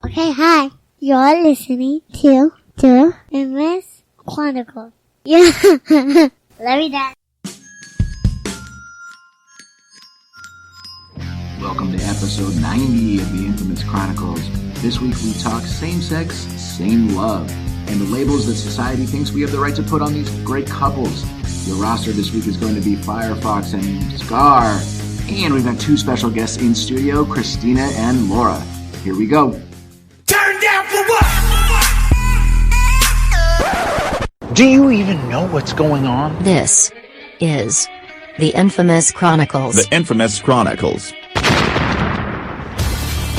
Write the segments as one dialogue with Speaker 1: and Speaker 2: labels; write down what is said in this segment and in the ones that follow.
Speaker 1: Okay, hi. You're listening to The Infamous Chronicles. Yeah. Love you, Dad.
Speaker 2: Welcome to episode 90 of The Infamous Chronicles. This week we talk same-sex, same love, and the labels that society thinks we have the right to put on these great couples. Your roster this week is going to be Firefox and Scar. And we've got two special guests in studio, Christina and Laura. Here we go.
Speaker 3: Turn down for what?
Speaker 4: Do you even know what's going on?
Speaker 5: This is The Infamous Chronicles.
Speaker 6: The Infamous Chronicles.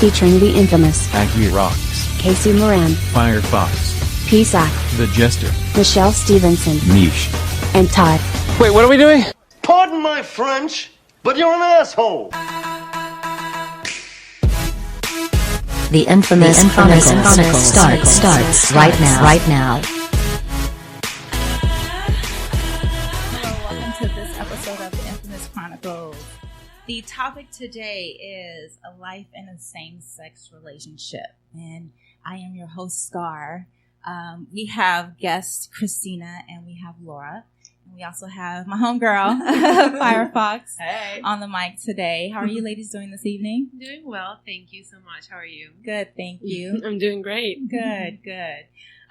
Speaker 5: Featuring the infamous
Speaker 7: Aggie Rocks,
Speaker 5: Casey Moran,
Speaker 7: Firefox,
Speaker 5: P-Sack,
Speaker 7: The Jester,
Speaker 5: Michelle Stevenson,
Speaker 7: Mish,
Speaker 5: and Todd.
Speaker 7: Wait, what are we doing?
Speaker 3: Pardon my French, but you're an asshole.
Speaker 5: The Infamous Chronicles starts right now.
Speaker 8: Hello, welcome to this episode of The Infamous Chronicles. The topic today is a life in a same-sex relationship, and I am your host, Scar. We have guest Christina, and we have Laura, and we also have my homegirl, Firefox, on the mic today. How are you ladies doing this evening?
Speaker 9: Doing well, thank you so much. How are you?
Speaker 8: Good, thank you.
Speaker 9: I'm doing great.
Speaker 8: Good.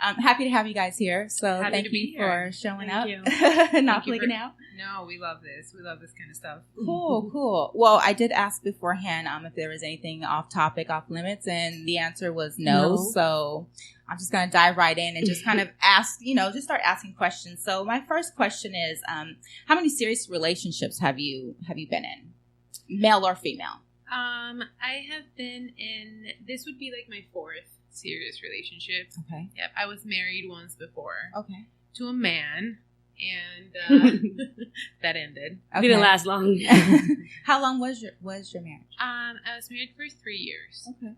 Speaker 8: I'm happy to have you guys here. So
Speaker 9: Happy
Speaker 8: thank
Speaker 9: to be
Speaker 8: you
Speaker 9: here.
Speaker 8: for showing
Speaker 9: Thank
Speaker 8: up,
Speaker 9: you.
Speaker 8: not
Speaker 9: Thank you
Speaker 8: flaking out.
Speaker 9: No, we love this. We love this kind of stuff.
Speaker 8: Cool. Well, I did ask beforehand if there was anything off topic, off limits, and the answer was no. So I'm just going to dive right in and just kind of ask, just start asking questions. So my first question is, how many serious relationships have you been in, male or female?
Speaker 9: I have been in, this would be like my fourth serious relationship.
Speaker 8: Okay.
Speaker 9: Yep, I was married once before.
Speaker 8: Okay.
Speaker 9: To a man, and that ended.
Speaker 8: Okay.
Speaker 10: Didn't last long.
Speaker 8: How long was your marriage?
Speaker 9: I was married for 3 years.
Speaker 8: Okay.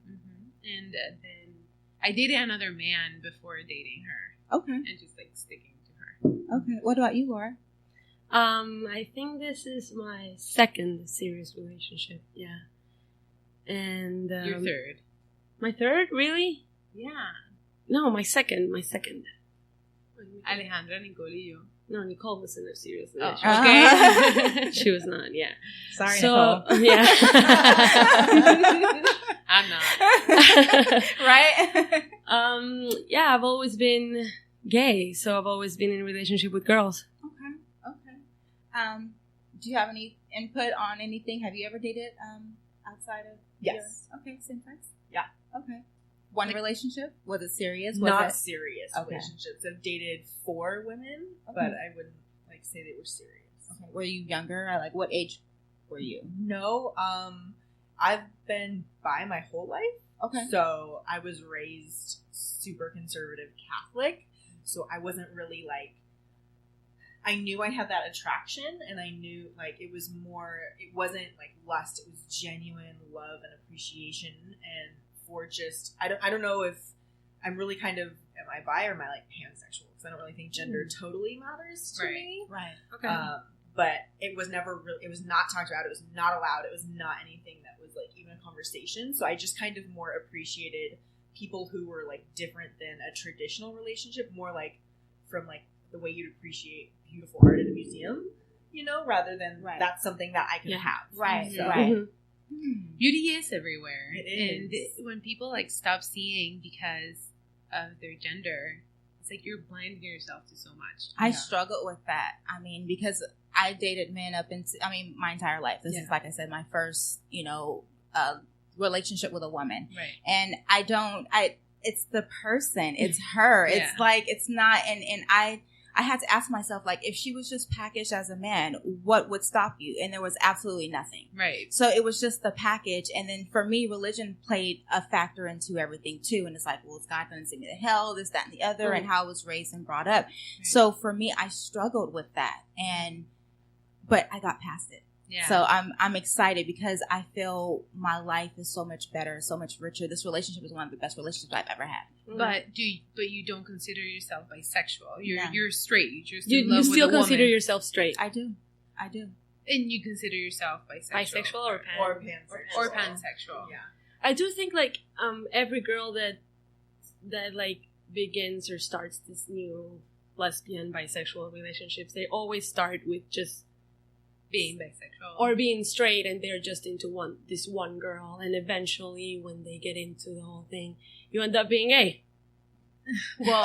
Speaker 9: And then I dated another man before dating her.
Speaker 8: Okay.
Speaker 9: And just like sticking to her.
Speaker 8: Okay. What about you, Laura?
Speaker 10: I think this is my second serious relationship. Yeah. And
Speaker 9: Your third.
Speaker 10: My third, really?
Speaker 9: Yeah.
Speaker 10: No, my second.
Speaker 9: Alejandra, Nicole, y yo.
Speaker 10: No, Nicole was in a serious
Speaker 9: Oh,
Speaker 10: relationship.
Speaker 9: okay.
Speaker 10: She was not. Yeah.
Speaker 8: Sorry,
Speaker 10: So
Speaker 8: Nicole.
Speaker 10: yeah.
Speaker 9: I'm not.
Speaker 8: Right?
Speaker 10: Yeah, I've always been gay, so I've always been in a relationship with girls.
Speaker 8: Okay. Do you have any input on anything? Have you ever dated outside of?
Speaker 11: Yes.
Speaker 8: Okay, same sex.
Speaker 11: Yeah.
Speaker 8: Okay. One relationship? Was it serious?
Speaker 11: Not serious
Speaker 8: Okay.
Speaker 11: relationships. I've dated 4 women, but I wouldn't say they were serious.
Speaker 8: Okay. Were you younger? Or what age were you?
Speaker 11: No, I've been bi my whole life.
Speaker 8: Okay.
Speaker 11: So I was raised super conservative Catholic, so I wasn't really I knew I had that attraction, and I knew it wasn't lust, it was genuine love and appreciation, and for just, I don't know if I'm really am I bi or am I pansexual, because I don't really think gender totally matters to me.
Speaker 8: Right.
Speaker 10: Okay.
Speaker 11: But it was never really, it was not talked about, it was not allowed, it was not anything that was even a conversation, so I just more appreciated people who were different than a traditional relationship, more from the way you'd appreciate beautiful art at a museum, rather than that's something that I can have.
Speaker 8: Right.
Speaker 11: So,
Speaker 8: Right.
Speaker 9: Beauty is everywhere.
Speaker 11: It is.
Speaker 9: And when people stop seeing because of their gender, it's you're blinding yourself to so much.
Speaker 8: I struggled with that. Because I dated men up into, my entire life. This is, like I said, my first, relationship with a woman.
Speaker 9: Right.
Speaker 8: And it's the person, it's her.
Speaker 9: Yeah.
Speaker 8: It's not, and I had to ask myself, if she was just packaged as a man, what would stop you? And there was absolutely nothing.
Speaker 9: Right.
Speaker 8: So it was just the package. And then for me, religion played a factor into everything too. And it's well, is God going to send me to hell, this, that, and the other, and how I was raised and brought up. Right. So for me, I struggled with that. But I got past it.
Speaker 9: Yeah.
Speaker 8: So I'm excited because I feel my life is so much better, so much richer. This relationship is one of the best relationships I've ever had.
Speaker 9: But you don't consider yourself bisexual. You're straight. You just
Speaker 10: you still consider yourself straight.
Speaker 8: I do.
Speaker 9: And you consider yourself bisexual
Speaker 10: or pansexual?
Speaker 11: Or pansexual.
Speaker 9: Or pansexual.
Speaker 11: Yeah.
Speaker 10: I do think like every girl that like begins or starts this new lesbian bisexual relationships, they always start with just
Speaker 9: being bisexual
Speaker 10: or being straight, and they're just into this one girl, and eventually when they get into the whole thing, you end up being gay. Well,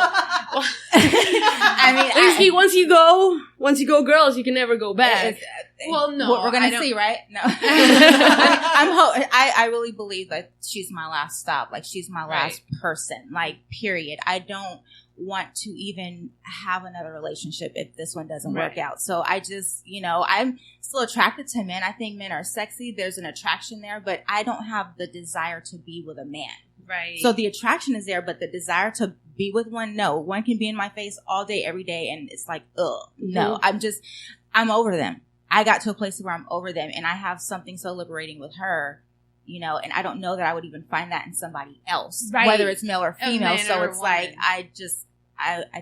Speaker 8: I mean,
Speaker 10: once you go girls, you can never go back.
Speaker 8: Well, no, we're gonna see, right? No, I really believe that she's my last stop. Like, she's my last person. Like, period. I don't want to even have another relationship if this one doesn't work out. So I just, I'm still attracted to men. I think men are sexy. There's an attraction there, but I don't have the desire to be with a man.
Speaker 9: Right.
Speaker 8: So the attraction is there, but the desire to be with one, no. One can be in my face all day, every day, and it's like, ugh, no. I'm over them. I got to a place where I'm over them, and I have something so liberating with her, and I don't know that I would even find that in somebody else, whether it's male or female. So it's like, I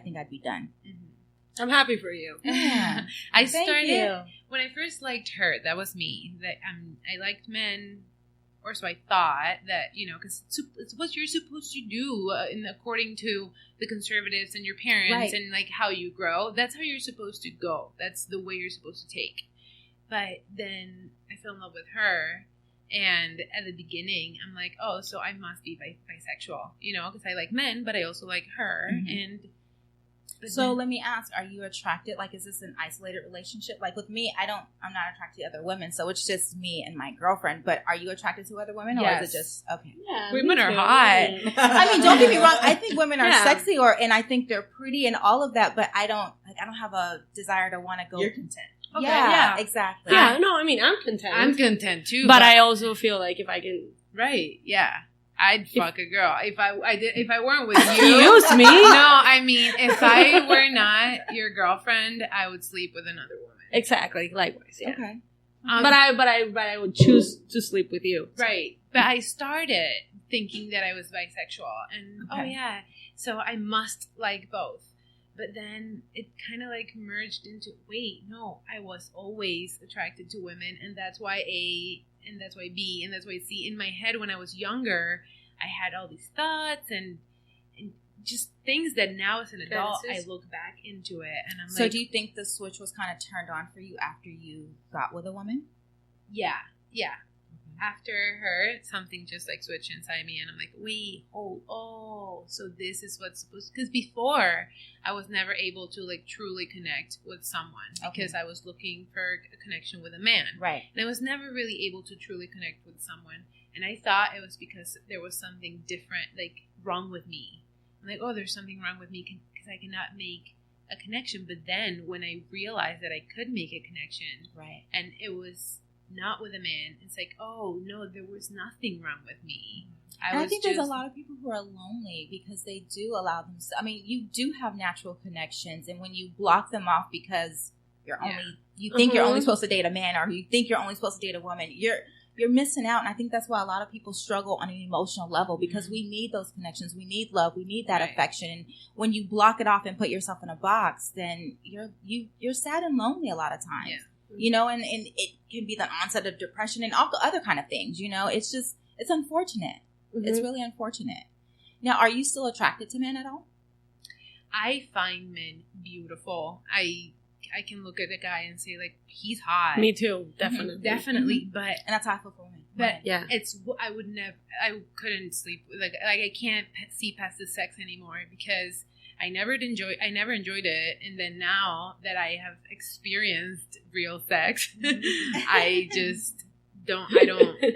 Speaker 8: think I'd be done.
Speaker 9: Mm-hmm.
Speaker 10: I'm happy for you.
Speaker 8: Yeah.
Speaker 9: I started, when I first liked her, that was me. That I liked men. Or so I thought that, because it's what you're supposed to do according to the conservatives and your parents and like how you grow. That's how you're supposed to go. That's the way you're supposed to take. But then I fell in love with her. And at the beginning, I'm like, oh, so I must be bisexual, because I like men, but I also like her.
Speaker 8: Mm-hmm. Let me ask, are you attracted? Like, is this an isolated relationship? Like with me, I'm not attracted to other women, so it's just me and my girlfriend. But are you attracted to other women, or is it just okay?
Speaker 10: Yeah,
Speaker 9: women are hot.
Speaker 8: I mean, don't get me wrong. I think women are sexy, and I think they're pretty and all of that. But I don't have a desire to want to go.
Speaker 11: You're content.
Speaker 8: Okay, yeah, exactly.
Speaker 10: Yeah, no, I mean, I'm content.
Speaker 9: I'm content too.
Speaker 10: But I also feel like if I can,
Speaker 9: I'd fuck a girl if I weren't with you.
Speaker 10: Excuse me?
Speaker 9: No, I mean, if I were not your girlfriend, I would sleep with another woman.
Speaker 10: Exactly. Likewise. Yeah.
Speaker 8: Okay.
Speaker 10: But I would choose to sleep with you.
Speaker 9: Right. But I started thinking that I was bisexual, and so I must like both. But then it kind of like merged into, wait, no, I was always attracted to women, and that's why A, and that's why B, and that's why C. In my head when I was younger, I had all these thoughts and just things that now as an adult, I look back into it, and I'm like...
Speaker 8: So do you think the switch was kind of turned on for you after you got with a woman?
Speaker 9: Yeah. After her, something just like switched inside me, and I'm like, wait, so this is what's supposed to... Because before, I was never able to like truly connect with someone because I was looking for a connection with a man.
Speaker 8: Right.
Speaker 9: And I was never really able to truly connect with someone. And I thought it was because there was something different, like wrong with me. I'm like, oh, there's something wrong with me because I cannot make a connection. But then when I realized that I could make a connection, and it was not with a man, it's like, oh no, there was nothing wrong with me.
Speaker 8: I think there's a lot of people who are lonely because they do allow themselves. I mean, you do have natural connections, and when you block them off because you're only supposed to date a man, or you think you're only supposed to date a woman, you're missing out. And I think that's why a lot of people struggle on an emotional level, because we need those connections, we need love, we need that affection. And when you block it off and put yourself in a box, then you're sad and lonely a lot of times. And it can be the onset of depression and all other kind of things. It's unfortunate. Mm-hmm. It's really unfortunate. Now, are you still attracted to men at all?
Speaker 9: I find men beautiful. I can look at a guy and say, like, he's hot.
Speaker 10: Me too, definitely.
Speaker 9: Mm-hmm. Definitely,
Speaker 8: Mm-hmm.
Speaker 9: but...
Speaker 8: And that's how I feel for women.
Speaker 9: But I couldn't sleep, like I can't see past the sex anymore because I never enjoyed it. And then now that I have experienced real sex, I don't.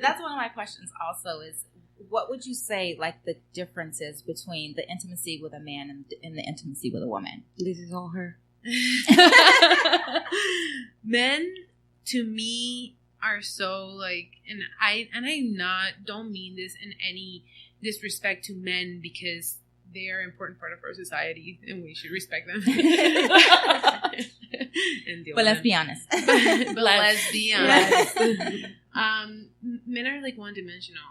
Speaker 8: That's one of my questions also is, what would you say, like, the differences between the intimacy with a man and the intimacy with a woman?
Speaker 10: This is all her.
Speaker 9: Men, to me, are so like, and I don't mean this in any disrespect to men, because they are an important part of our society and we should respect them.
Speaker 8: But let's be honest.
Speaker 9: But let's be honest. Men are like one-dimensional.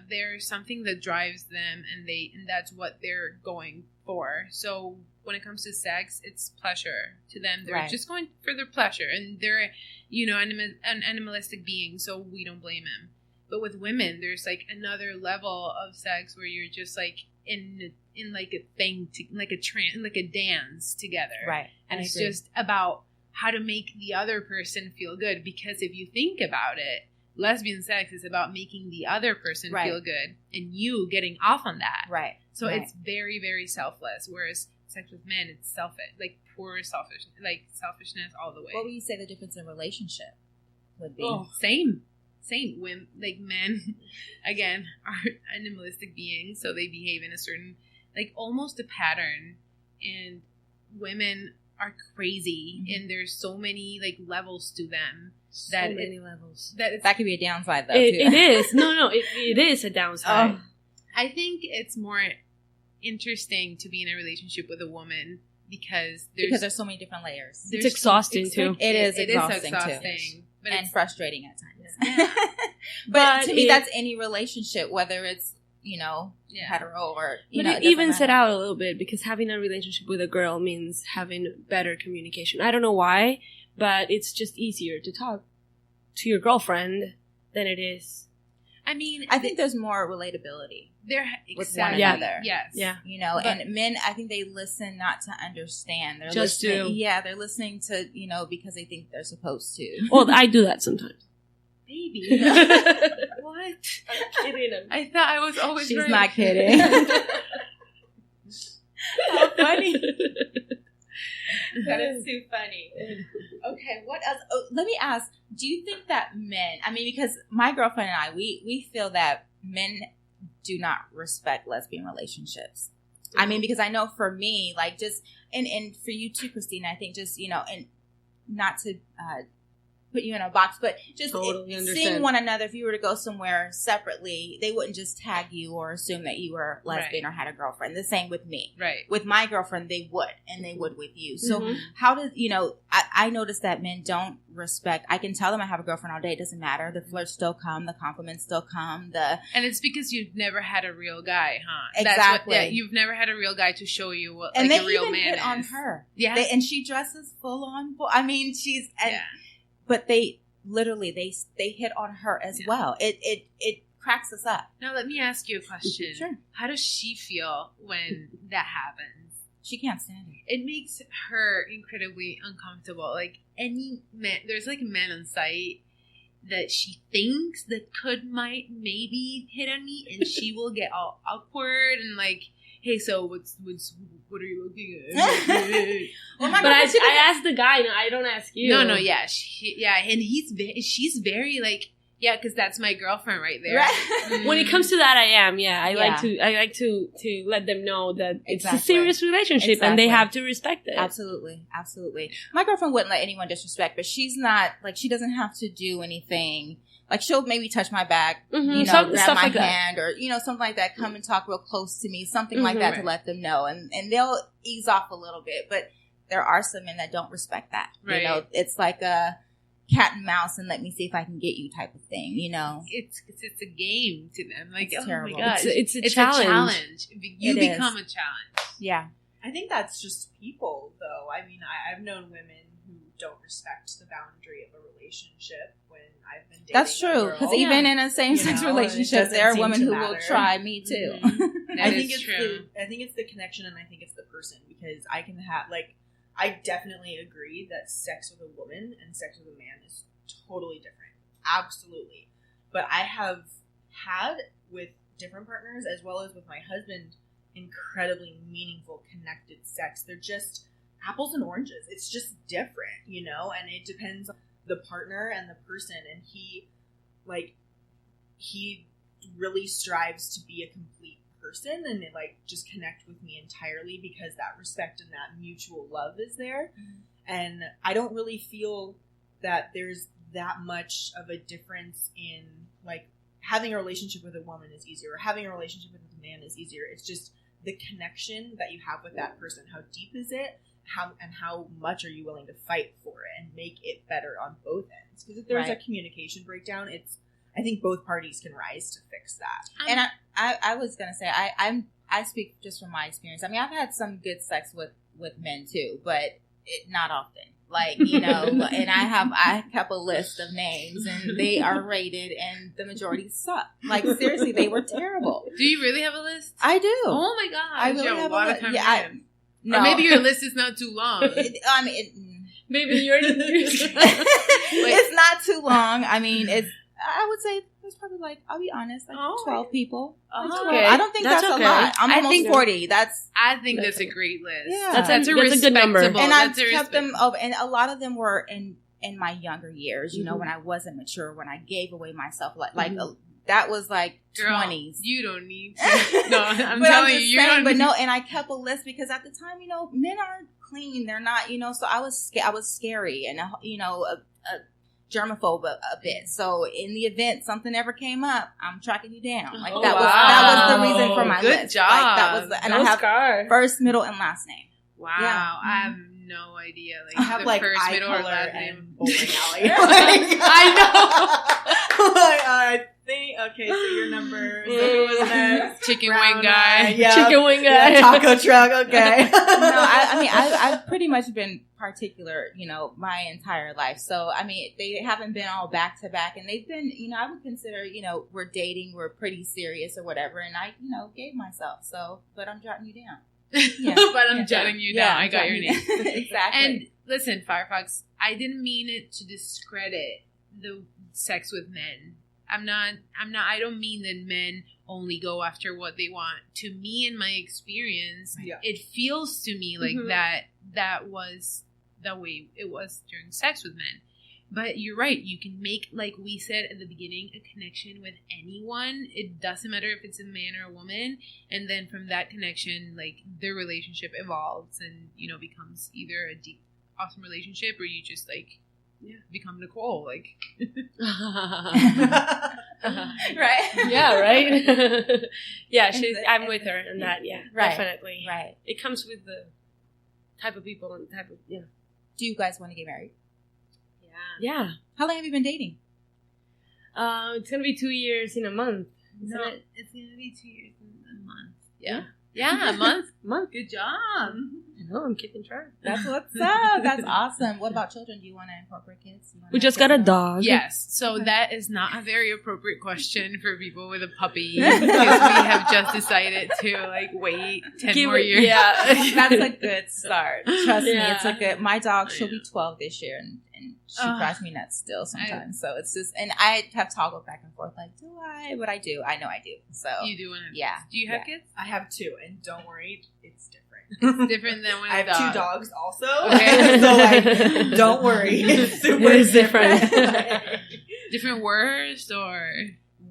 Speaker 9: There's something that drives them, and that's what they're going for. So when it comes to sex, it's pleasure to them. They're just going for their pleasure, and they're, an animalistic being, so we don't blame them. But with women, there's like another level of sex where you're just like in like a thing, like a dance together.
Speaker 8: Right.
Speaker 9: And it's just about how to make the other person feel good. Because if you think about it, lesbian sex is about making the other person feel good and you getting off on that.
Speaker 8: Right.
Speaker 9: So it's very, very selfless. Whereas sex with men, it's selfish, like poor selfishness all the way.
Speaker 8: What would you say the difference in relationship would be?
Speaker 9: Oh, same. Women, like men, again, are animalistic beings, so they behave in a certain, like almost a pattern. And women are crazy, and there's so many like levels to them.
Speaker 10: So many levels.
Speaker 8: That could be a downside, though.
Speaker 10: It is. No, it is a downside.
Speaker 9: I think it's more interesting to be in a relationship with a woman because there's so many different layers.
Speaker 10: It's exhausting too.
Speaker 8: It is exhausting too,
Speaker 9: but
Speaker 8: and frustrating at times.
Speaker 9: Yeah.
Speaker 8: but to me, that's any relationship, whether it's hetero or
Speaker 10: but it evens it out a little bit, because having a relationship with a girl means having better communication. I don't know why, but it's just easier to talk to your girlfriend than it is.
Speaker 8: I mean, I think there's more relatability with one another.
Speaker 9: Yes.
Speaker 10: Yeah.
Speaker 8: And men, I think they listen not to understand. They're
Speaker 10: just
Speaker 8: listening. Yeah, they're listening to, because they think they're supposed to.
Speaker 10: Well, I do that sometimes.
Speaker 9: Baby. What?
Speaker 10: I'm kidding.
Speaker 9: I thought I was always
Speaker 8: She's
Speaker 9: right.
Speaker 8: not kidding. How funny.
Speaker 9: That is too funny.
Speaker 8: Okay, what else? Oh, let me ask, do you think that men, because my girlfriend and I, we feel that men do not respect lesbian relationships. Mm-hmm. Because I know for me, like just, and for you too, Christina, I think just, and not to put you in a box, but just seeing one another, if you were to go somewhere separately, they wouldn't just tag you or assume that you were lesbian or had a girlfriend. The same with me.
Speaker 9: Right.
Speaker 8: With my girlfriend, they would, and they would with you. So how does, I noticed that men don't respect, I can tell them I have a girlfriend all day, it doesn't matter. The flirts still come, the compliments still come,
Speaker 9: and it's because you've never had a real guy, huh?
Speaker 8: Exactly.
Speaker 9: You've never had a real guy to show you what
Speaker 8: and
Speaker 9: like a real
Speaker 8: man
Speaker 9: man
Speaker 8: hit
Speaker 9: is.
Speaker 8: on her.
Speaker 9: Yeah.
Speaker 8: And she dresses full on. She's, but they literally, they hit on her as well. It cracks us up.
Speaker 9: Now, let me ask you a question.
Speaker 8: Sure.
Speaker 9: How does she feel when that happens?
Speaker 8: She can't stand it.
Speaker 9: It makes her incredibly uncomfortable. Like, any man, there's like men on site that she thinks that might maybe hit on me, and she will get all awkward and like, hey, so what are you looking at?
Speaker 10: But I asked the guy, no, I don't ask you.
Speaker 9: No, yeah. And she's very like, yeah, because that's my girlfriend right there.
Speaker 10: Right. When it comes to that, I am, I like to let them know that it's a serious relationship and they have to respect it.
Speaker 8: Absolutely. My girlfriend wouldn't let anyone disrespect, but she's not, like, she doesn't have to do anything. Like, she'll maybe touch my back, grab my hand, or, something like that, come and talk real close to me, something like that to let them know. And they'll ease off a little bit, but there are some men that don't respect that.
Speaker 9: Right.
Speaker 8: It's like a cat and mouse and let me see if I can get you type of thing,
Speaker 9: It's a game to them. Like,
Speaker 8: it's terrible.
Speaker 9: My God.
Speaker 10: It's a challenge.
Speaker 9: You become a challenge.
Speaker 8: Yeah.
Speaker 11: I think that's just people, though. I've known women who don't respect the boundary of a relationship when I've been dating.
Speaker 8: That's true, because even in a same-sex relationship, there are women who will try. Me too.
Speaker 9: Mm-hmm.
Speaker 11: I think it's the connection, and I think it's the person, because I can have, like, I definitely agree that sex with a woman and sex with a man is totally different. Absolutely. But I have had with different partners, as well as with my husband, incredibly meaningful, connected sex. They're just apples and oranges. It's just different, and it depends on the partner and the person. And he really strives to be a complete person and just connect with me entirely, because that respect and that mutual love is there. Mm-hmm. And I don't really feel that there's that much of a difference in having a relationship with a woman is easier, or having a relationship with a man is easier. It's just the connection that you have with that person. How deep is it? How much are you willing to fight for it and make it better on both ends? Because if there's a communication breakdown, I think both parties can rise to fix that.
Speaker 8: And I was gonna say, I speak just from my experience. I've had some good sex with men too, but not often. Like, you know, and I kept a list of names, and they are rated, and the majority suck. Like, seriously, they were terrible.
Speaker 9: Do you really have a list?
Speaker 8: I do.
Speaker 9: Oh my god!
Speaker 8: I really
Speaker 9: you
Speaker 8: have
Speaker 9: a lot of time.
Speaker 8: Yeah, no.
Speaker 9: Or maybe your list is not too long.
Speaker 8: I mean,
Speaker 10: Maybe you're.
Speaker 8: it's not too long. I mean, I would say there's probably like, I'll be honest, like 12 people.
Speaker 10: Okay.
Speaker 8: I don't think that's
Speaker 10: okay.
Speaker 8: a lot. I'm
Speaker 9: I
Speaker 8: almost
Speaker 9: think
Speaker 8: 40.
Speaker 9: I think that's a great list.
Speaker 8: Yeah.
Speaker 10: That's a good number.
Speaker 8: And I've
Speaker 9: That's a
Speaker 8: kept them up, and a lot of them were in my younger years, you know, when I wasn't mature, when I gave away myself, that was like
Speaker 9: Girl,
Speaker 8: 20s.
Speaker 9: You don't need to. No, I'm
Speaker 8: But
Speaker 9: telling
Speaker 8: just
Speaker 9: you,
Speaker 8: saying,
Speaker 9: you
Speaker 8: but
Speaker 9: don't.
Speaker 8: no, and I kept a list because at the time, you know, men aren't clean. They're not, you know, so I was scary and, you know, a germaphobe a bit. So in the event something ever came up, I'm tracking you down. Like that was the reason for my list.
Speaker 9: Good job.
Speaker 8: Like, that was and I have first, middle, and last name.
Speaker 9: Wow,
Speaker 8: Yeah.
Speaker 9: I have no idea. Like
Speaker 11: I have
Speaker 9: the
Speaker 11: like
Speaker 9: first,
Speaker 11: eye
Speaker 9: middle, or
Speaker 11: color
Speaker 9: last
Speaker 11: and
Speaker 9: name.
Speaker 11: bowling alley.
Speaker 9: I
Speaker 11: I think okay. So your number. So who was next?
Speaker 9: Chicken
Speaker 11: Brown
Speaker 9: wing guy.
Speaker 11: eye, yep.
Speaker 10: Chicken wing guy.
Speaker 11: Yeah, taco truck. Okay.
Speaker 8: No, I mean, I've pretty much been particular, you know, my entire life. So, I mean, they haven't been all back to back, and they've been, you know, I would consider, you know, we're dating, we're pretty serious or whatever, and I, you know, gave myself. So, but I'm jotting you down. Yeah.
Speaker 9: But I'm jotting you down. I got your name.
Speaker 8: Exactly.
Speaker 9: And listen, Firefox, I didn't mean it to discredit the sex with men. I don't mean that men only go after what they want. To me, in my experience, it feels to me like that was the way it was during sex with men. But you're right. You can make, like we said at the beginning, a connection with anyone. It doesn't matter if it's a man or a woman. And then from that connection, like, the relationship evolves and, you know, becomes either a deep, awesome relationship or you just, like, become Nicole. Like,
Speaker 8: right?
Speaker 10: Yeah, right? Yeah, I'm with her in that. Yeah,
Speaker 8: Right.
Speaker 10: definitely.
Speaker 8: Right.
Speaker 10: It comes with the type of people and type of,
Speaker 8: Do you guys want to get married?
Speaker 10: Yeah.
Speaker 8: How long have you been dating?
Speaker 10: It's going to be 2 years in a month.
Speaker 9: no, it's going to be 2 years in a month. Yeah. Yeah, a month. Good job.
Speaker 10: I know, I'm keeping track.
Speaker 8: That's what's up. That's awesome. What about children? Do you want to incorporate kids?
Speaker 10: We just got a dog.
Speaker 9: Yes. So that is not a very appropriate question for people with a puppy because we have just decided to, like, wait 10 more years.
Speaker 10: Yeah.
Speaker 8: That's a good start. Trust me,
Speaker 10: Yeah.
Speaker 8: it's a good. My dog, she'll be 12 this year, and she drives me nuts still sometimes. So it's just, and I have toggled back and forth, like, do I? But I do. I know I do. So
Speaker 9: You do want to.
Speaker 8: Yeah.
Speaker 9: Do you have kids?
Speaker 11: I have 2, and don't worry, it's different.
Speaker 9: It's different than when
Speaker 11: I have
Speaker 9: dog.
Speaker 11: 2 dogs also.
Speaker 9: Okay.
Speaker 11: So like, don't worry, it's super
Speaker 10: It is different.
Speaker 9: Different words or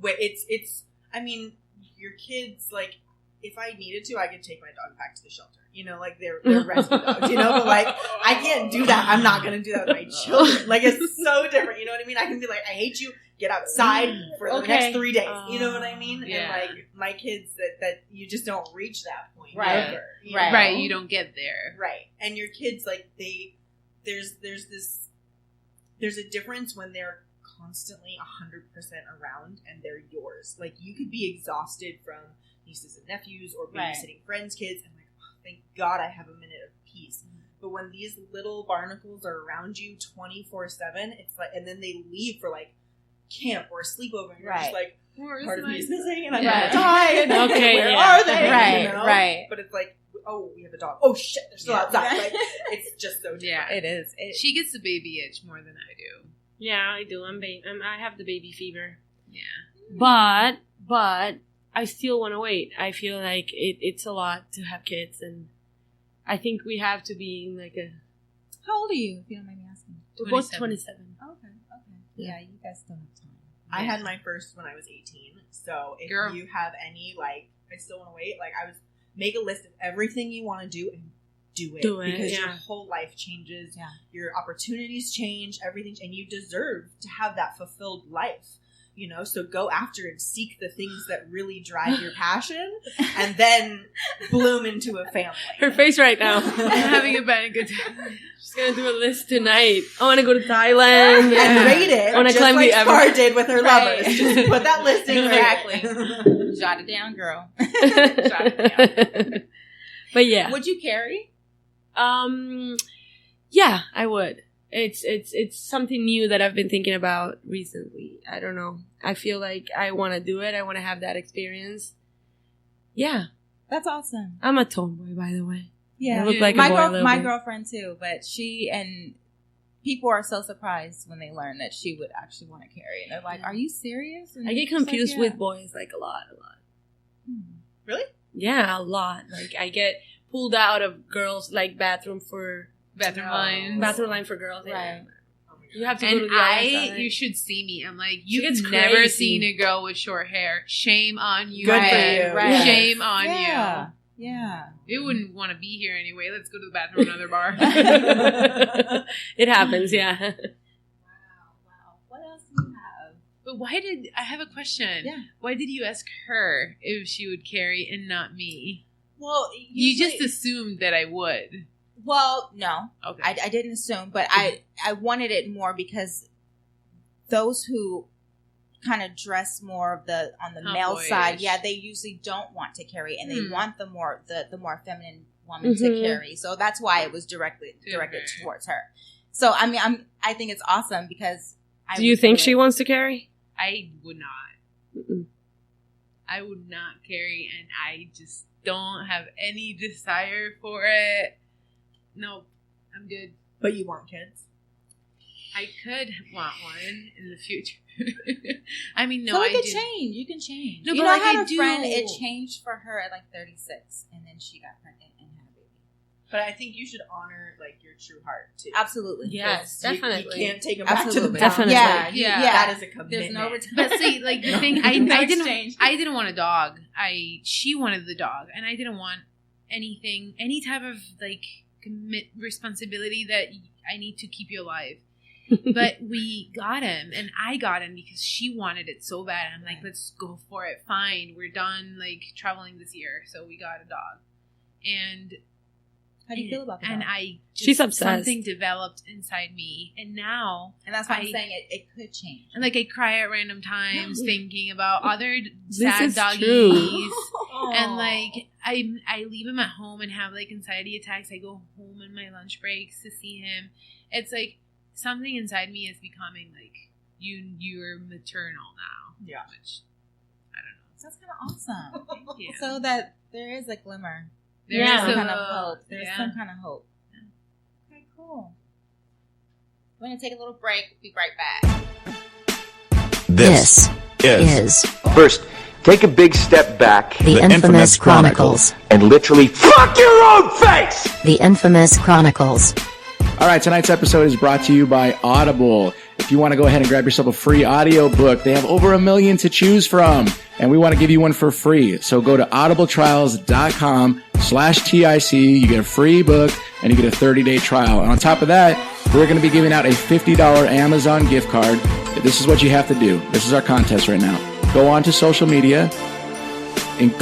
Speaker 11: it's. I mean, your kids, like, if I needed to, I could take my dog back to the shelter. You know, like they're rescue dogs. You know, but like I can't do that. I'm not gonna do that with my children. Like, it's so different. You know what I mean? I can be like, I hate you. Get outside for the next 3 days. You know what I mean?
Speaker 9: Yeah.
Speaker 11: And like my kids, that you just don't reach that point.
Speaker 8: Right.
Speaker 11: Ever, you
Speaker 8: Right.
Speaker 11: know?
Speaker 9: right, you don't get there.
Speaker 11: Right. And your kids, like, there's a difference when they're constantly 100% around and they're yours. Like, you could be exhausted from nieces and nephews or babysitting friends' kids, and like, oh, thank God I have a minute of peace. But when these little barnacles are around you 24/7, it's like, and then they leave for like camp or a sleepover, and you're just like, part of me is missing, and I'm gonna die. And
Speaker 10: Okay,
Speaker 11: where
Speaker 10: yeah.
Speaker 11: are they?
Speaker 8: Right,
Speaker 11: You know?
Speaker 8: right.
Speaker 11: But it's like, oh, we have a dog. Oh shit, they're still outside. Like, it's just so different.
Speaker 9: Yeah.
Speaker 8: It is.
Speaker 9: She gets the baby itch more than I do.
Speaker 10: Yeah, I do. I have the baby fever.
Speaker 9: Yeah.
Speaker 10: But I still want to wait. I feel like it's a lot to have kids, and I think we have to be in like a...
Speaker 8: How old are you, if you don't mind me asking?
Speaker 10: We're both 27.
Speaker 8: Okay. Yeah, you guys still have time.
Speaker 11: I had my first when I was 18. So if
Speaker 9: Girl.
Speaker 11: you have any, like, I still want to wait, like, I was make a list of everything you want to do and do it. Because your whole life changes.
Speaker 8: Yeah.
Speaker 11: Your opportunities change, everything, and you deserve to have that fulfilled life. You know, so go after and seek the things that really drive your passion, and then bloom into a family.
Speaker 10: Her face right now.
Speaker 9: I'm having a bad good time.
Speaker 10: She's gonna do a list tonight. I want to go to Thailand
Speaker 11: and rate it.
Speaker 10: I want to
Speaker 11: just
Speaker 10: climb
Speaker 11: like
Speaker 10: the
Speaker 11: Scar
Speaker 10: Everest.
Speaker 11: did with her lovers. Just put that list in
Speaker 8: Exactly. Jot it down, girl. Jot it down.
Speaker 10: But yeah,
Speaker 8: Would you carry?
Speaker 10: Yeah, I would. It's something new that I've been thinking about recently. I don't know. I feel like I want to do it. I want to have that experience. Yeah.
Speaker 8: That's awesome.
Speaker 10: I'm a tomboy, by the way.
Speaker 8: Yeah.
Speaker 10: I look like a boy a little
Speaker 8: my
Speaker 10: bit.
Speaker 8: girlfriend too, but people are so surprised when they learn that she would actually want to carry. And they're like, "Are you serious?" And
Speaker 10: I get confused with boys like a lot.
Speaker 11: Really?
Speaker 10: Yeah, a lot. Like I get pulled out of girls like bathroom line for girls.
Speaker 8: Right.
Speaker 10: Yeah. You have to
Speaker 9: And
Speaker 10: go to the other side.
Speaker 9: you should see me. I'm like,
Speaker 10: She
Speaker 9: you've
Speaker 10: gets
Speaker 9: never
Speaker 10: crazy.
Speaker 9: seen a girl with short hair. Shame on you.
Speaker 11: Good for
Speaker 9: man.
Speaker 11: you.
Speaker 8: Right.
Speaker 9: Shame on
Speaker 8: Yeah. Yeah.
Speaker 9: you. You wouldn't want to be here anyway. Let's go to the bathroom at another bar.
Speaker 10: It happens, yeah.
Speaker 8: Wow. What else do you have?
Speaker 9: But I have a question.
Speaker 8: Yeah.
Speaker 9: Why did you ask her if she would carry and not me?
Speaker 11: Well,
Speaker 9: You just assumed that I would.
Speaker 8: Well, no.
Speaker 9: Okay.
Speaker 8: I didn't assume, but I wanted it more because those who kind of dress more of on the male
Speaker 9: Tomboyish.
Speaker 8: side, yeah, they usually don't want to carry, and they want the more feminine woman
Speaker 10: Mhm.
Speaker 8: to carry. So that's why it was directed towards her. So I mean, I think it's awesome because.
Speaker 10: Do you think she wants to carry?
Speaker 9: I would not.
Speaker 10: Mm-mm.
Speaker 9: I would not carry, and I just don't have any desire for it. Nope, I'm good.
Speaker 11: But you want kids?
Speaker 9: I could want one in the future. I mean, no,
Speaker 8: So
Speaker 9: I
Speaker 8: it could
Speaker 9: do.
Speaker 8: change. You can change.
Speaker 9: No,
Speaker 8: you
Speaker 9: but
Speaker 8: know,
Speaker 9: like
Speaker 8: I had
Speaker 9: I
Speaker 8: a
Speaker 9: do-
Speaker 8: friend. It changed for her at like 36, and then she got pregnant and had a baby.
Speaker 11: But I think you should honor like your true heart too.
Speaker 8: Absolutely.
Speaker 10: Yes,
Speaker 11: You-
Speaker 10: definitely.
Speaker 11: You can't take them back to the
Speaker 8: Absolutely.
Speaker 10: Definitely.
Speaker 8: Yeah.
Speaker 9: Yeah.
Speaker 11: That is a commitment.
Speaker 8: There's no return.
Speaker 9: But see, like the thing, I
Speaker 8: exchange.
Speaker 9: didn't want a dog. She wanted the dog, and I didn't want any type of like responsibility that I need to keep you alive. But we got him, and I got him because she wanted it so bad. I'm like, let's go for it. Fine, we're done like traveling this year, so we got a dog. And
Speaker 8: How do you feel about that?
Speaker 9: And I just,
Speaker 10: She's obsessed.
Speaker 9: Something developed inside me, and now
Speaker 8: And that's why I'm saying it could change.
Speaker 9: and like I cry at random times thinking about other
Speaker 10: This
Speaker 9: sad
Speaker 10: is
Speaker 9: doggies.
Speaker 10: true.
Speaker 9: And like I leave him at home and have like anxiety attacks. I go home in my lunch breaks to see him. It's like something inside me is becoming like you're maternal now.
Speaker 11: Yeah.
Speaker 9: Which I don't know.
Speaker 8: That's kind of awesome.
Speaker 9: Yeah.
Speaker 8: So that there is a glimmer.
Speaker 9: There
Speaker 10: Yeah.
Speaker 9: is
Speaker 8: Some
Speaker 9: a-
Speaker 8: kind of hope. There's
Speaker 9: yeah.
Speaker 8: some kind of hope. Okay, cool. We're going to take a little break. We'll be right back.
Speaker 5: This is
Speaker 6: First, take a big step back.
Speaker 5: the Infamous Chronicles.
Speaker 6: And literally fuck your own face!
Speaker 5: The Infamous Chronicles.
Speaker 2: All right, tonight's episode is brought to you by Audible. If you want to go ahead and grab yourself a free audio book, they have over 1 million to choose from, and we want to give you one for free. So go to audibletrials.com/TIC. You get a free book, and you get a 30-day trial. And on top of that, we're going to be giving out a $50 Amazon gift card. This is what you have to do. This is our contest right now. Go on to social media, and,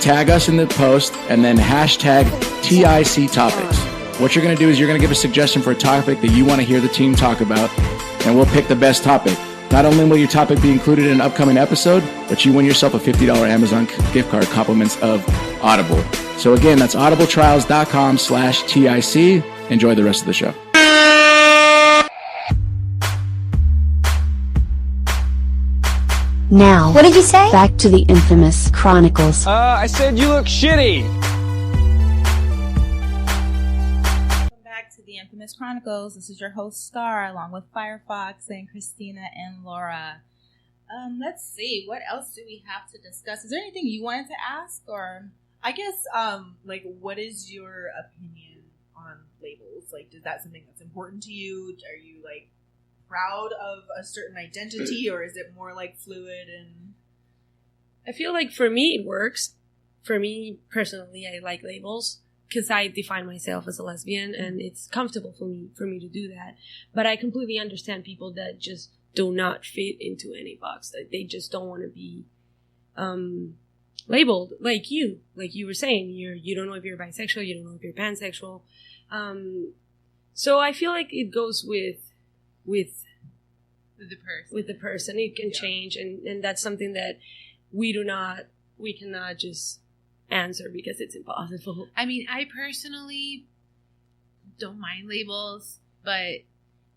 Speaker 2: tag us in the post, and then hashtag TIC topics. What you're going to do is you're going to give a suggestion for a topic that you want to hear the team talk about, and we'll pick the best topic. Not only will your topic be included in an upcoming episode, but you win yourself a $50 Amazon gift card, compliments of Audible. So again, that's audibletrials.com/TIC. Enjoy the rest of the show.
Speaker 5: Now,
Speaker 1: What did you say?
Speaker 5: back to the Infamous Chronicles.
Speaker 7: I said you look shitty.
Speaker 8: Welcome back to the Infamous Chronicles. This is your host, Scar, along with Firefox and Christina and Laura. Let's see. What else do we have to discuss? Is there anything you wanted to ask? Or
Speaker 11: I guess, like, what is your opinion on labels? Like, is that something that's important to you? Are you, like, proud of a certain identity, or is it more, like, fluid and...
Speaker 10: I feel like for me it works. For me personally, I like labels because I define myself as a lesbian, and it's comfortable for me to do that. But I completely understand people that just do not fit into any box. That they just don't want to be labeled like you were saying. You don't know if you're bisexual. You don't know if you're pansexual. So I feel like it goes with the person. It can change, and that's something that we cannot just answer because it's impossible.
Speaker 9: I mean, I personally don't mind labels, but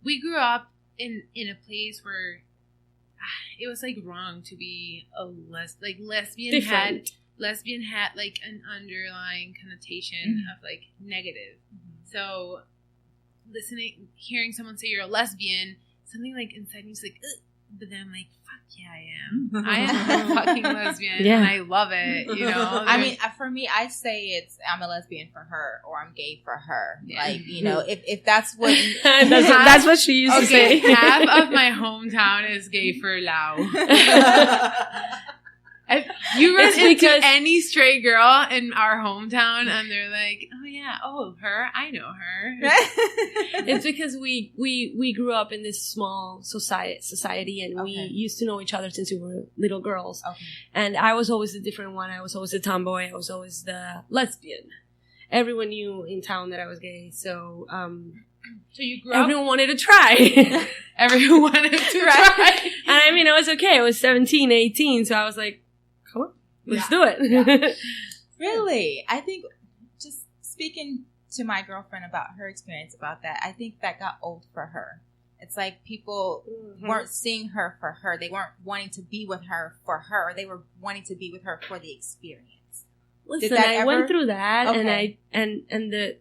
Speaker 9: we grew up in a place where it was like wrong to be a lesbian.
Speaker 10: Different.
Speaker 9: Lesbian had like an underlying connotation of like negative. So hearing someone say you're a lesbian, something like inside me is like, ugh. But then I'm like, fuck yeah, I am a fucking lesbian, and I love it. You know,
Speaker 8: I mean, for me, I say I'm a lesbian for her, or I'm gay for her. Yeah. Like, you know, if that's what
Speaker 10: that's what she used to say.
Speaker 9: Half of my hometown is gay for Lao. If you run into any straight girl in our hometown and they're like, oh yeah, her, I know her.
Speaker 10: It's because we grew up in this small society and we used to know each other since we were little girls. Okay. And I was always the different one. I was always the tomboy. I was always the lesbian. Everyone knew in town that I was gay. So
Speaker 9: you grew up?
Speaker 10: Everyone wanted to try.
Speaker 9: Everyone wanted to try.
Speaker 10: And I mean, it was okay. I was 17, 18. So I was like, come on, let's do it.
Speaker 8: Yeah. Really? I think just speaking to my girlfriend about her experience about that, I think that got old for her. It's like people weren't seeing her for her. They weren't wanting to be with her for her. They were wanting to be with her for the experience.
Speaker 10: Listen, I went through that and the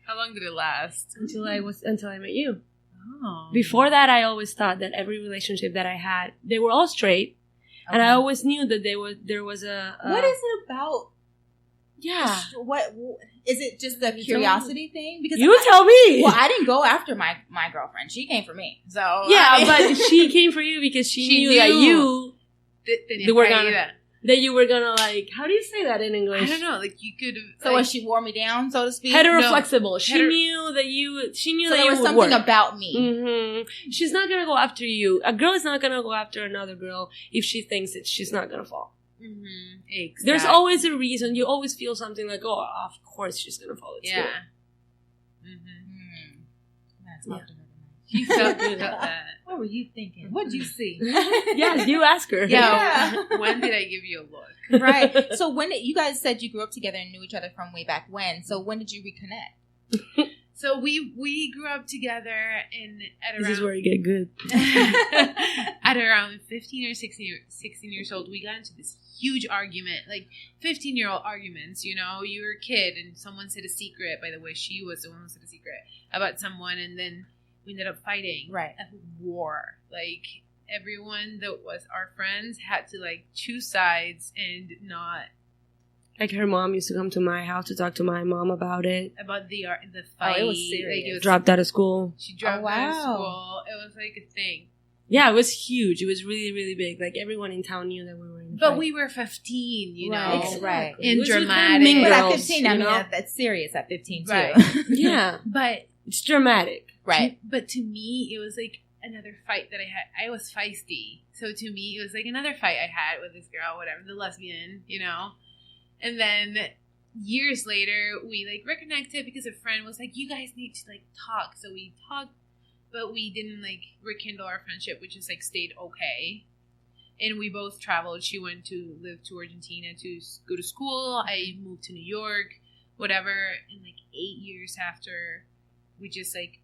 Speaker 9: how long did it last?
Speaker 10: Until I met you.
Speaker 9: Oh.
Speaker 10: Before that, I always thought that every relationship that I had, they were all straight. Okay. And I always knew that there was a...
Speaker 8: What is it about?
Speaker 10: Yeah.
Speaker 8: What is it? Just the curiosity thing? Because
Speaker 10: you tell me.
Speaker 8: Well, I didn't go after my girlfriend. She came for me. So
Speaker 10: yeah, but she came for you because she knew that you were gonna like. How do you say that in English?
Speaker 9: I don't know. Like you could.
Speaker 8: So when she wore me down, so to speak.
Speaker 10: Heteroflexible. She knew that you. She knew that
Speaker 8: there was something about me.
Speaker 10: Mm-hmm. She's not gonna go after you. A girl is not gonna go after another girl if she thinks that she's not gonna fall.
Speaker 9: Mm-hmm. Exactly.
Speaker 10: There's always a reason. You always feel something like, oh, of course she's gonna fall. It's good.
Speaker 8: That's talk to her tonight.
Speaker 9: You felt that.
Speaker 8: What were you thinking? What did you see?
Speaker 10: Yes, you ask her.
Speaker 9: Yeah. When did I give you a look?
Speaker 8: Right. So when you guys said you grew up together and knew each other from way back when? So when did you reconnect?
Speaker 9: So we grew up together at around...
Speaker 10: This is where you get good.
Speaker 9: At around 15 or 16 years old, we got into this huge argument, like 15-year-old arguments, you know? You were a kid and someone said a secret. By the way, she was the one who said a secret about someone, and then we ended up fighting.
Speaker 8: Right.
Speaker 9: A war. Like, everyone that was our friends had to, like, choose sides and not...
Speaker 10: Like, her mom used to come to my house to talk to my mom about it.
Speaker 9: About the fight.
Speaker 8: Oh, it was serious.
Speaker 9: Like,
Speaker 10: dropped out of school.
Speaker 9: She dropped out of school. It was, like, a thing.
Speaker 10: Yeah, it was huge. It was really, really big. Like, everyone in town knew that we were in
Speaker 9: But we were 15, you know?
Speaker 8: Right.
Speaker 9: And dramatic.
Speaker 8: But at 15, I mean, that's serious at 15, too.
Speaker 9: Right.
Speaker 10: Yeah.
Speaker 9: But...
Speaker 10: It's dramatic.
Speaker 8: Right.
Speaker 9: But to me, it was, like, another fight that I had. I was feisty. So to me, it was, like, another fight I had with this girl, whatever, the lesbian, you know? And then years later, we, like, reconnected because a friend was like, you guys need to, like, talk. So we talked, but we didn't, like, rekindle our friendship, which just, like, stayed okay. And we both traveled. She went to live to Argentina to go to school. I moved to New York, whatever. And, like, 8 years after, we just, like,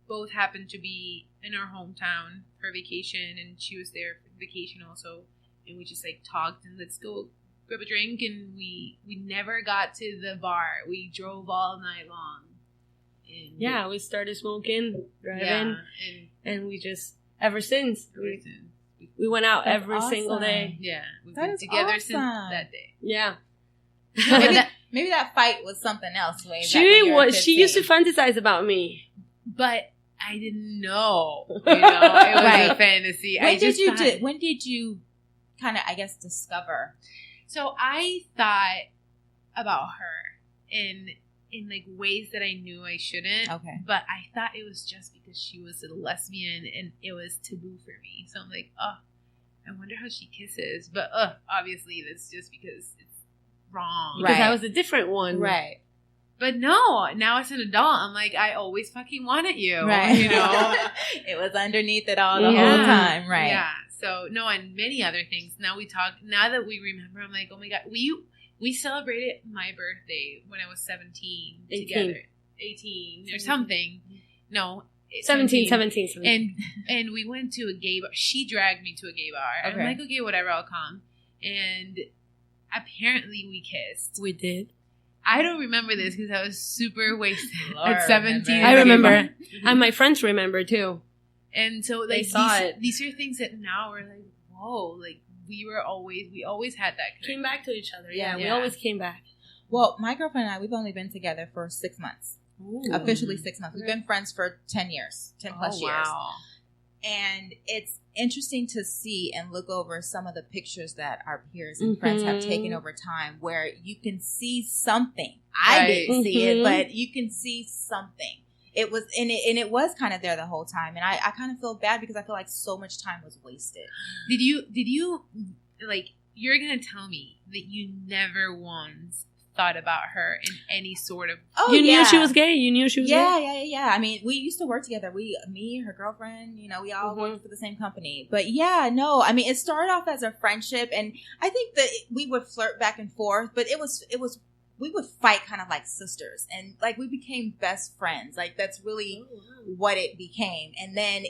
Speaker 9: both happened to be in our hometown for vacation. And she was there for vacation also. And we just, like, talked and let's go grab a drink, and we never got to the bar. We drove all night long. And
Speaker 10: we started smoking, driving, and we just ever since we went out every single day.
Speaker 9: Yeah, we've been together since that day.
Speaker 10: Yeah,
Speaker 8: maybe that fight was something else.
Speaker 10: She used to fantasize about me,
Speaker 9: but I didn't know. You know, it was a fantasy.
Speaker 8: When did you kind of, I guess, discover?
Speaker 9: So I thought about her in like ways that I knew I shouldn't.
Speaker 8: Okay.
Speaker 9: But I thought it was just because she was a lesbian and it was taboo for me. So I'm like, oh, I wonder how she kisses. But obviously that's just because it's wrong.
Speaker 10: Because I was a different one.
Speaker 8: Right.
Speaker 9: But no, now as an adult, I'm like, I always fucking wanted you.
Speaker 8: Right.
Speaker 9: You know?
Speaker 8: It was underneath it all the whole time. Right.
Speaker 9: Yeah. So, no, and many other things. Now that we remember, I'm like, oh my God, we celebrated my birthday when I was 17 together. 18 or something. No,
Speaker 10: 17.
Speaker 9: And we went to a gay bar. She dragged me to a gay bar.
Speaker 11: Okay.
Speaker 9: I'm like, okay, whatever, I'll come. And apparently we kissed.
Speaker 10: We did.
Speaker 9: I don't remember this because I was super wasted
Speaker 11: Laura
Speaker 9: at 17.
Speaker 10: I remember. And my friends remember too.
Speaker 9: And so
Speaker 10: They
Speaker 9: like
Speaker 10: saw it.
Speaker 9: these are things that now we're like, whoa, like we always had that connection.
Speaker 10: Came back to each other.
Speaker 11: Yeah.
Speaker 10: We always came back.
Speaker 11: Well, my girlfriend and I, we've only been together for 6 months.
Speaker 9: Ooh.
Speaker 11: Officially 6 months. We've been friends for 10 years, 10 plus years.
Speaker 9: Wow.
Speaker 11: And it's interesting to see and look over some of the pictures that our peers and friends have taken over time where you can see something. I didn't see it, but you can see something. It was and it was kind of there the whole time. And I kind of feel bad because I feel like so much time was wasted.
Speaker 9: Did you like, you're going to tell me that you never once thought about her in any sort of...
Speaker 11: Oh,
Speaker 10: you knew she was gay? You knew she was gay?
Speaker 11: Yeah. I mean, we used to work together. Me, her girlfriend, you know, we all worked for the same company. But yeah, no, I mean, it started off as a friendship, and I think that we would flirt back and forth, but it was we would fight kind of like sisters, and like we became best friends. Like that's really what it became. And then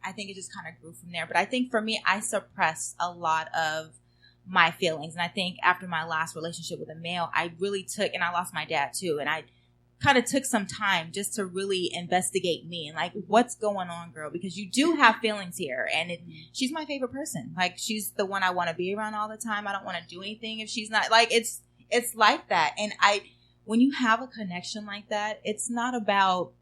Speaker 11: I think it just kind of grew from there. But I think for me, I suppressed a lot of my feelings. And I think after my last relationship with a male, I really took, and I lost my dad too, and I kind of took some time just to really investigate me and like, what's going on, girl? Because you do have feelings here, and she's my favorite person. Like, she's the one I want to be around all the time. I don't want to do anything if she's not. Like, it's like that. And when you have a connection like that, it's not about,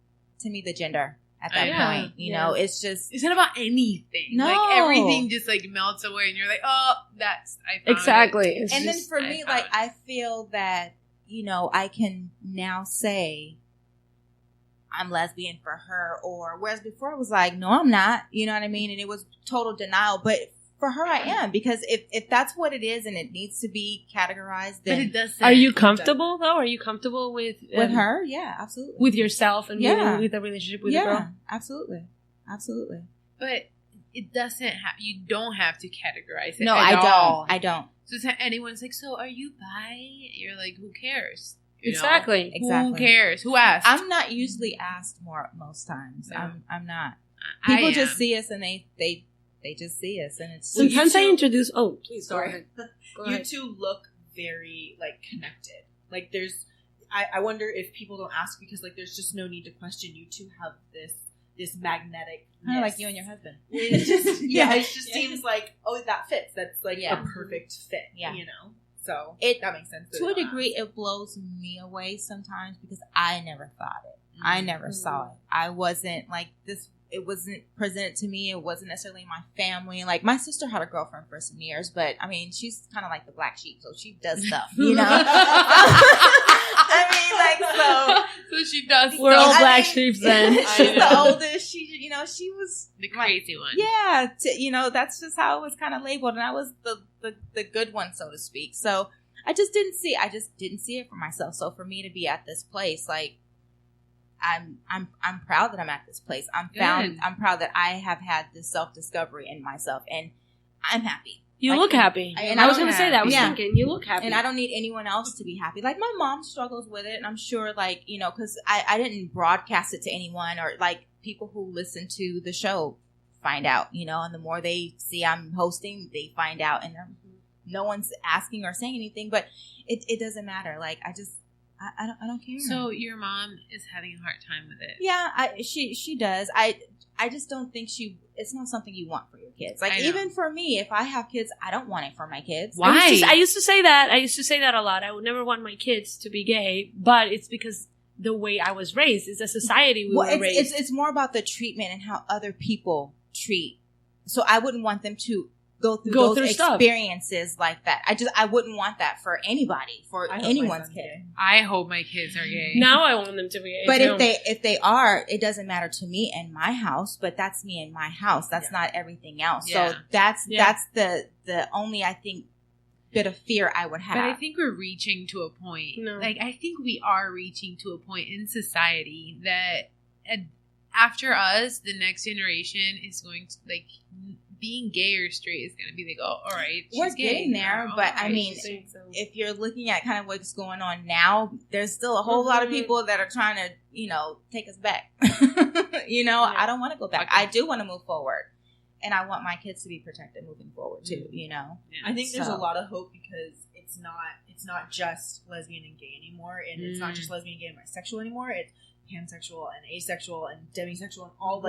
Speaker 11: to me, the gender at that point. You know, it's not
Speaker 9: about anything.
Speaker 11: No.
Speaker 9: Like, everything just like melts away, and you're like, oh, I found
Speaker 10: exactly.
Speaker 9: it.
Speaker 11: And then for me, like, I feel that, you know, I can now say I'm lesbian for her, or whereas before I was like, no, I'm not, you know what I mean? And it was total denial. But for her, I am, because if that's what it is and it needs to be categorized, then...
Speaker 9: But it does.
Speaker 10: Are you comfortable, though? Are you comfortable with
Speaker 11: her? Yeah, absolutely.
Speaker 10: With yourself and with a relationship with a girl?
Speaker 11: Absolutely.
Speaker 9: But it doesn't have... You don't have to categorize it.
Speaker 11: No, I don't.
Speaker 9: So anyone's like, so are you bi? You're like, who cares? You
Speaker 10: exactly.
Speaker 9: know? Exactly. Who cares? Who asked?
Speaker 11: I'm not usually asked most times. No. I'm not. People just see us and they just see us, and it's
Speaker 10: sometimes I introduce. Oh, please
Speaker 11: sorry.
Speaker 10: Go
Speaker 11: you
Speaker 10: ahead.
Speaker 11: two look very like connected. Like there's, I wonder if people don't ask because like there's just no need to question. You two have this magnetic,
Speaker 1: kind of like you and your husband.
Speaker 11: It just it just seems like that fits. That's like a perfect fit. Yeah, you know. So that makes sense
Speaker 1: to a degree. It blows me away sometimes because I never thought it. I never saw it. I wasn't like this. It wasn't presented to me. It wasn't necessarily my family. Like, my sister had a girlfriend for some years, but, I mean, she's kind of like the black sheep, so she does stuff, you know? I mean, like,
Speaker 9: so she does
Speaker 10: We're
Speaker 9: stuff.
Speaker 10: all black sheep then.
Speaker 11: She's the oldest. She was...
Speaker 9: The crazy one.
Speaker 11: Yeah. That's just how it was kind of labeled, and I was the good one, so to speak. So, I just didn't see it for myself. So, for me to be at this place, like, I'm proud that I'm at this place. I'm proud that I have had this self-discovery in myself, and I'm happy.
Speaker 10: You look happy. And I was going to say that. I was thinking, you look happy.
Speaker 11: And I don't need anyone else to be happy. Like, my mom struggles with it, and I'm sure, like, you know, because I didn't broadcast it to anyone, or, like, people who listen to the show find out, you know, and the more they see I'm hosting, they find out, and no one's asking or saying anything, but it doesn't matter. Like, I don't care.
Speaker 9: So your mom is having a hard time with it.
Speaker 11: Yeah, she does. I just don't think it's not something you want for your kids. Like, even for me, if I have kids, I don't want it for my kids.
Speaker 10: Why? I used to say that. I used to say that a lot. I would never want my kids to be gay, but it's because the way I was raised. It's a society we were raised.
Speaker 11: It's more about the treatment and how other people treat. So I wouldn't want them to go through those experiences like that. I wouldn't want that for anybody, for anyone's kid.
Speaker 9: I hope my kids are gay.
Speaker 10: Now I want them to be gay.
Speaker 11: But if they are, it doesn't matter to me and my house, but that's me and my house. That's not everything else. Yeah. So that's the only, I think, bit of fear I would have.
Speaker 9: But I think we're reaching to a point. No. Like, I think we are reaching to a point in society that after us, the next generation is going to, like, being gay or straight is going to be like, oh, all right,
Speaker 1: we're getting there, but I mean,
Speaker 10: if
Speaker 1: you're looking at kind of what's going on now, there's still a whole lot of people that are trying to, take us back. I don't want to go back. I do want to move forward, and I want my kids to be protected moving forward too.
Speaker 11: I think there's a lot of hope because it's not just lesbian and gay anymore, and it's not just lesbian, gay, and bisexual anymore. It's pansexual and asexual and demisexual and all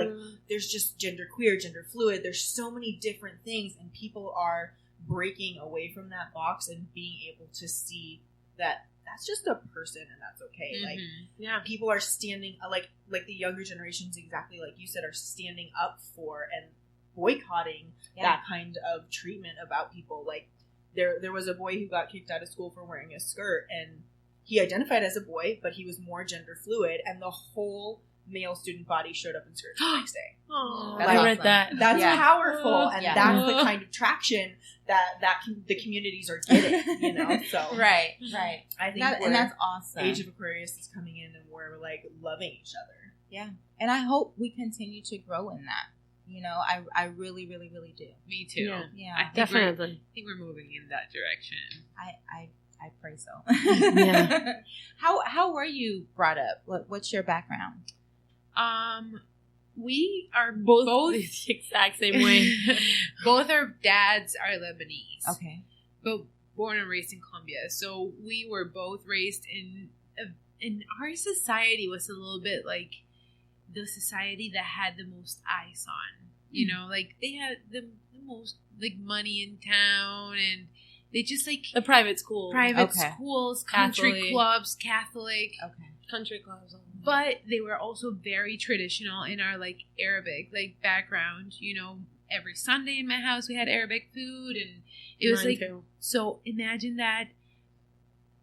Speaker 11: there's just genderqueer, gender fluid. There's so many different things, and people are breaking away from that box and being able to see that that's just a person and that's okay. People are standing like the younger generations, exactly like you said, are standing up for and boycotting that kind of treatment about people. Like there was a boy who got kicked out of school for wearing a skirt, and he identified as a boy, but he was more gender fluid, and the whole male student body showed up in skirts the next day.
Speaker 10: Oh, I read that.
Speaker 11: That's powerful, and that's the kind of traction that the communities are getting. So
Speaker 1: right.
Speaker 11: I think
Speaker 1: and that's awesome.
Speaker 11: Age of Aquarius is coming in, and we're like loving each other.
Speaker 1: Yeah, and I hope we continue to grow in that. I really, really, really do.
Speaker 9: Me too.
Speaker 10: Yeah, definitely.
Speaker 9: I think we're moving in that direction.
Speaker 1: I pray so.
Speaker 10: Yeah.
Speaker 1: How were you brought up? What's your background?
Speaker 9: We are both
Speaker 10: the exact same way.
Speaker 9: Both our dads are Lebanese.
Speaker 1: Okay.
Speaker 9: But born and raised in Colombia. So we were both raised in our society was a little bit like the society that had the most eyes on. Like they had the most like money in town, and they just like
Speaker 10: the private schools,
Speaker 9: country
Speaker 10: Catholic.
Speaker 9: clubs, Catholic,
Speaker 10: country clubs.
Speaker 9: But they were also very traditional in our like Arabic like background. Every Sunday in my house we had Arabic food, and it was so imagine that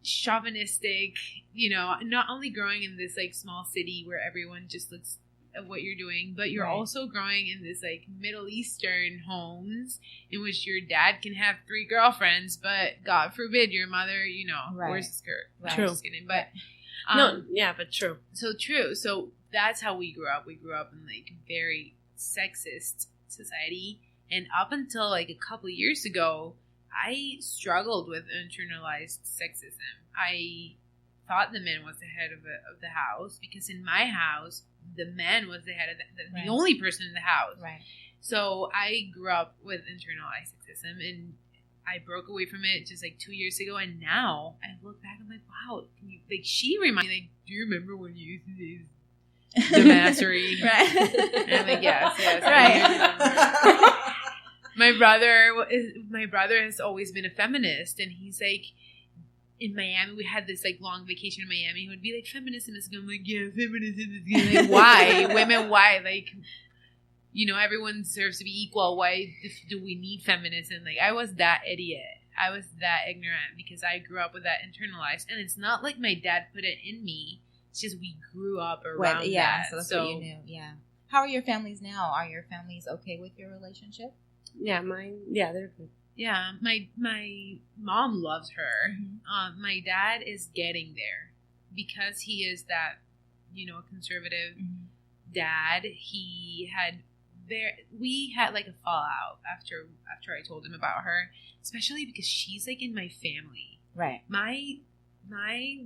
Speaker 9: chauvinistic. Not only growing in this like small city where everyone just looks at what you're doing, but you're also growing in this like Middle Eastern homes in which your dad can have 3 girlfriends, but God forbid your mother, wears a skirt.
Speaker 10: Right. True.
Speaker 9: Just kidding. But
Speaker 10: but true.
Speaker 9: So true. So that's how we grew up. We grew up in like very sexist society, and up until like a couple of years ago, I struggled with internalized sexism. I thought the man was the head of the house, because in my house, the man was the head of the only person in the house.
Speaker 1: Right.
Speaker 9: So I grew up with internalized sexism, and I broke away from it just like 2 years ago. And now I look back, I'm like, wow, she reminded me, like, do you remember when you used to do the massery?
Speaker 1: Right.
Speaker 9: And I'm like, yes. Right. My brother has always been a feminist, and he's like, in Miami, we had this like long vacation in Miami. He would be like, feminism is good. I'm like, yeah, feminism is good. Like, why? Women, why? Like, everyone deserves to be equal. Why do we need feminism? Like, I was that idiot. I was that ignorant because I grew up with that internalized. And it's not like my dad put it in me. It's just we grew up around that.
Speaker 1: So that's what you knew. Yeah. How are your families now? Are your families okay with your relationship?
Speaker 10: Yeah, they're good.
Speaker 9: Yeah, my mom loves her. Mm-hmm. My dad is getting there because he is that, conservative dad. We had like a fallout after I told him about her, especially because she's like in my family.
Speaker 1: Right.
Speaker 9: My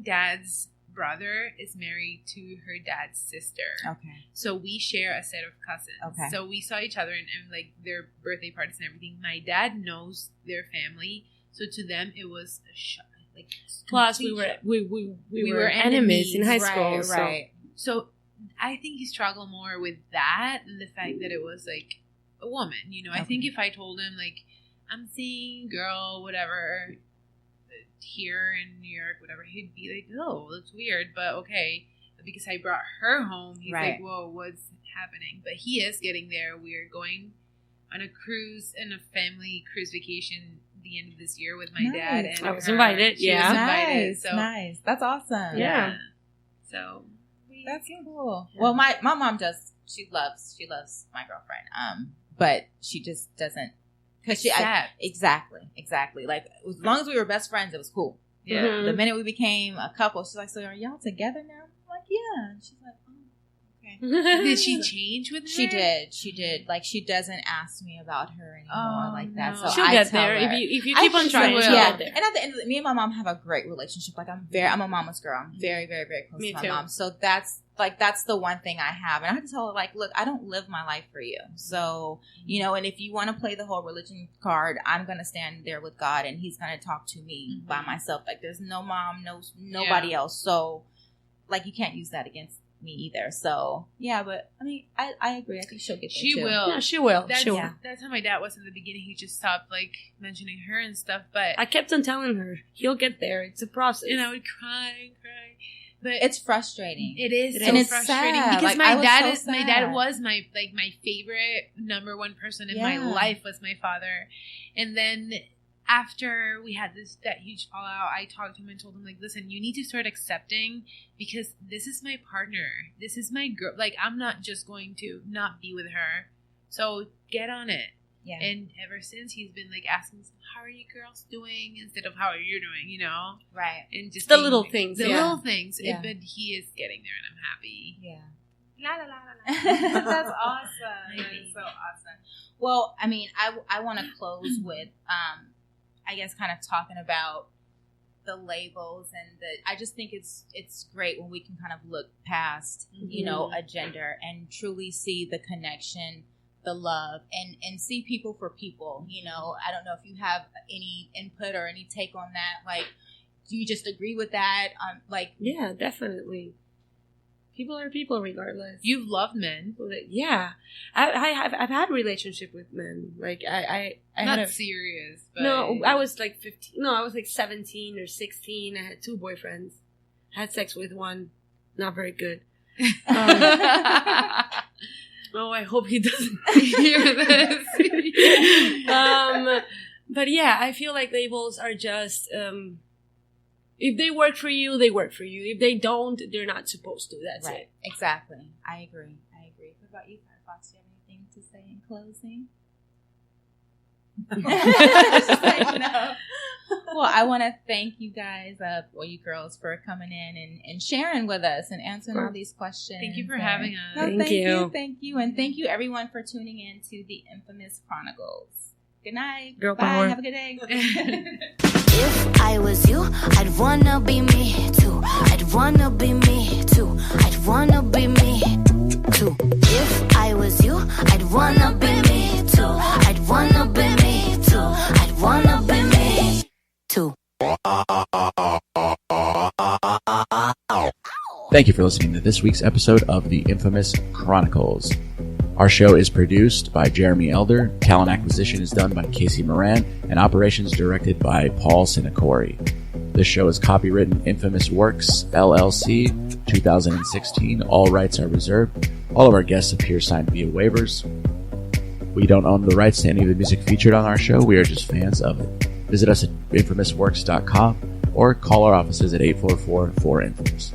Speaker 9: dad's brother is married to her dad's sister.
Speaker 1: Okay.
Speaker 9: So we share a set of cousins.
Speaker 1: Okay.
Speaker 9: So we saw each other and like their birthday parties and everything. My dad knows their family, so to them it was a shock. Like,
Speaker 10: plus we were enemies in high school.
Speaker 1: Right.
Speaker 9: So I think he struggled more with that than the fact that it was like a woman. I think if I told him like I'm seeing girl whatever here in New York, whatever, he'd be like, oh, that's weird, but okay. But because I brought her home, he's like, whoa, what's happening? But he is getting there. We are going on a cruise and a family cruise vacation at the end of this year with my dad. And
Speaker 10: I was invited.
Speaker 9: She was invited.
Speaker 1: Nice. That's awesome.
Speaker 9: Yeah. So
Speaker 1: that's cool. Yeah. Well, my mom does. She loves my girlfriend. But she just doesn't. Exactly. Like, as long as we were best friends, it was cool.
Speaker 9: Yeah.
Speaker 1: Mm-hmm. The minute we became a couple, she's like, so are y'all together now? I'm like, yeah. And she's like, oh, okay.
Speaker 9: Did she change with her?
Speaker 1: She did. Like, she doesn't ask me about her anymore like that. So
Speaker 10: she'll get there if you keep on trying. She'll get there.
Speaker 1: And at the end of me and my mom have a great relationship. Like, I'm a mama's girl. I'm very, very, very close to my mom. So that's the one thing I have. And I have to tell her, like, look, I don't live my life for you. So, you know, and if you want to play the whole religion card, I'm going to stand there with God and he's going to talk to me by myself. Like, there's no mom, nobody else. So, like, you can't use that against me either. So, yeah, but I mean, I agree. I think she'll get there
Speaker 9: She
Speaker 1: too.
Speaker 9: will.
Speaker 10: Yeah, she will.
Speaker 9: That's how my dad was in the beginning. He just stopped, like, mentioning her and stuff. But
Speaker 10: I kept on telling her, he'll get there. It's a process.
Speaker 9: And I would cry and cry. But
Speaker 1: it's frustrating.
Speaker 9: It is
Speaker 1: and it's
Speaker 9: frustrating
Speaker 1: sad.
Speaker 9: because
Speaker 1: like,
Speaker 9: my dad was my favorite number one person in my life was my father. And then after we had that huge fallout, I talked to him and told him, like, listen, you need to start accepting, because this is my partner. This is my girl. Like, I'm not just going to not be with her. So get on it. Yeah. And ever since, he's been, like, asking, how are you girls doing? Instead of how are you doing, you know?
Speaker 1: Right.
Speaker 9: And just
Speaker 10: the little things.
Speaker 9: The little things.
Speaker 1: Yeah.
Speaker 9: But he is getting there, and I'm happy.
Speaker 1: Yeah.
Speaker 9: La, la, la, la, la.
Speaker 1: That's awesome. That is so awesome. Well, I mean, I want to close with, I guess, kind of talking about the labels, and I just think it's great when we can kind of look past, you know, a gender and truly see the connection, the love, and see people for people. You know, I don't know if you have any input or any take on that. Like, do you just agree with that?
Speaker 10: Yeah, definitely. People are people regardless.
Speaker 9: You've loved men.
Speaker 10: Yeah. I've had relationship with men. Like, I
Speaker 9: not
Speaker 10: had
Speaker 9: serious. But
Speaker 10: no, I was like 15. No, I was like 17 or 16. I had 2 boyfriends. Had sex with one. Not very good. Oh, I hope he doesn't hear this. But yeah, I feel like labels are just, if they work for you, they work for you. If they don't, they're not supposed to. That's
Speaker 1: right.
Speaker 10: it.
Speaker 1: Exactly. I agree. What about you, Firefox? Do you have anything to say in closing? Just like, no. Well, I want to thank you guys, you girls, for coming in and sharing with us and answering all these questions.
Speaker 9: Thank you for having us.
Speaker 1: Thank you. And thank you, everyone, for tuning in to the Infamous Chronicles. Good night.
Speaker 10: Girl
Speaker 1: Bye.
Speaker 10: power.
Speaker 1: Have a good day.
Speaker 12: If I was you, I'd wanna be me too. I'd wanna be me too. I'd wanna be me too. If I was you, I'd wanna be me too. I'd wanna be me too. I'd wanna be me too.
Speaker 2: Thank you for listening to this week's episode of the Infamous Chronicles. Our show is produced by Jeremy Elder, talent acquisition is done by Casey Moran, and operations directed by Paul Sinacori. This show is copywritten Infamous Works, LLC, 2016. All rights are reserved. All of our guests appear signed via waivers. We don't own the rights to any of the music featured on our show. We are just fans of it. Visit us at infamousworks.com or call our offices at 844-4-INFAMOUS.